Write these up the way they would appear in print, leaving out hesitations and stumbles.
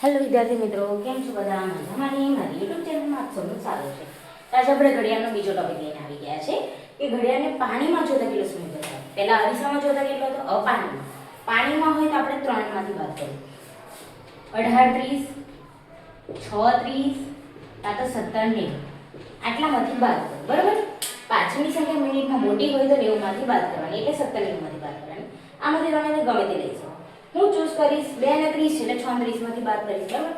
Hello વિદ્યાર્થી મિત્રો, કેમ છો બધા? મજામાં? મારી યુટ્યુબ ચેનલમાં આપ સૌનું સ્વાગત છે. તો આજે આપણે ઘડિયાળનો બીજો ટોપિક લઈને આવી ગયા છે કે ઘડિયાળને પાણીમાં જોતા કેટલો સમય બતાવે. પહેલા અરીસામાં જોતા કેટલો હતો? હવે પાણીમાં. પાણીમાં હોય તો આપણે ત્રણમાંથી બાદ કરીએ. 18:30, 6:30 કાં તો 17:90. આટલામાંથી બાદ કરો, બરાબર? પાછળની સંખ્યા મિનિટમાં મોટી હોય તો 90માંથી બાદ કરવાની, એટલે 17:90માંથી બાદ કરવાની. આમાંથી તમે ગમે તે લઈ શકો. હું ચૂઝ કરીશ 2 અને 30 એટલે 36 માંથી બાદ કરીશ, બરાબર?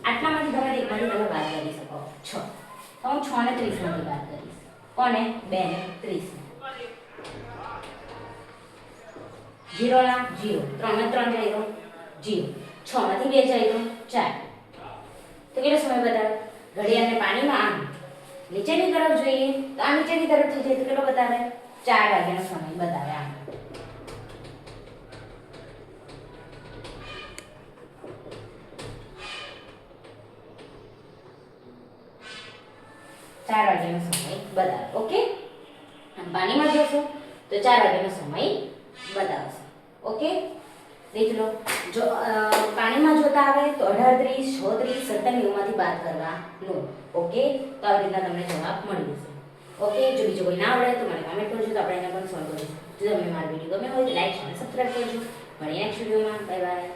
આટલામાંથી તમે એકમાંથી તમે બાદ કરી શકો 6. તો હું 6 અને 30 માંથી બાદ કરીશ. કોને? 2 અને 30. 0 ના 0, 3 ને 3 જાય તો 0, 6 માંથી 2 જાય તો 4. તો કેટલો સમય બતાવે? ઘડિયાળને પાણીમાં આમ નીચેની તરફ જોઈએ તો આ નીચેની તરફ થઈ જાય તો કેટલો બતાવે? 4 વાગ્યાનો સમય બતાવે. આમ 4 વાગ્યાનો સમય બતાવે. ઓકે, આમ પાણીમાં જોશો તો 4 વાગ્યાનો સમય બતાવશે. ઓકે, દેખ લો. જો પાણીમાં જોતા આવે તો 18:30, 6:30, 17:90 માંથી બાદ કરવાનું. ઓકે, તો આવી રીતના તમને જવાબ મળી જશે. ઓકે, જો બીજો કોઈ ના આવડે તો મને કમેન્ટ કરજો, તો આપણે એને પણ સોલ્વ કરીશું. જો તમને મારો વિડીયો ગમ્યો હોય તો લાઈક અને સબસ્ક્રાઇબ કરજો. મળીએ નેક્સ્ટ વિડીયોમાં. Bye bye.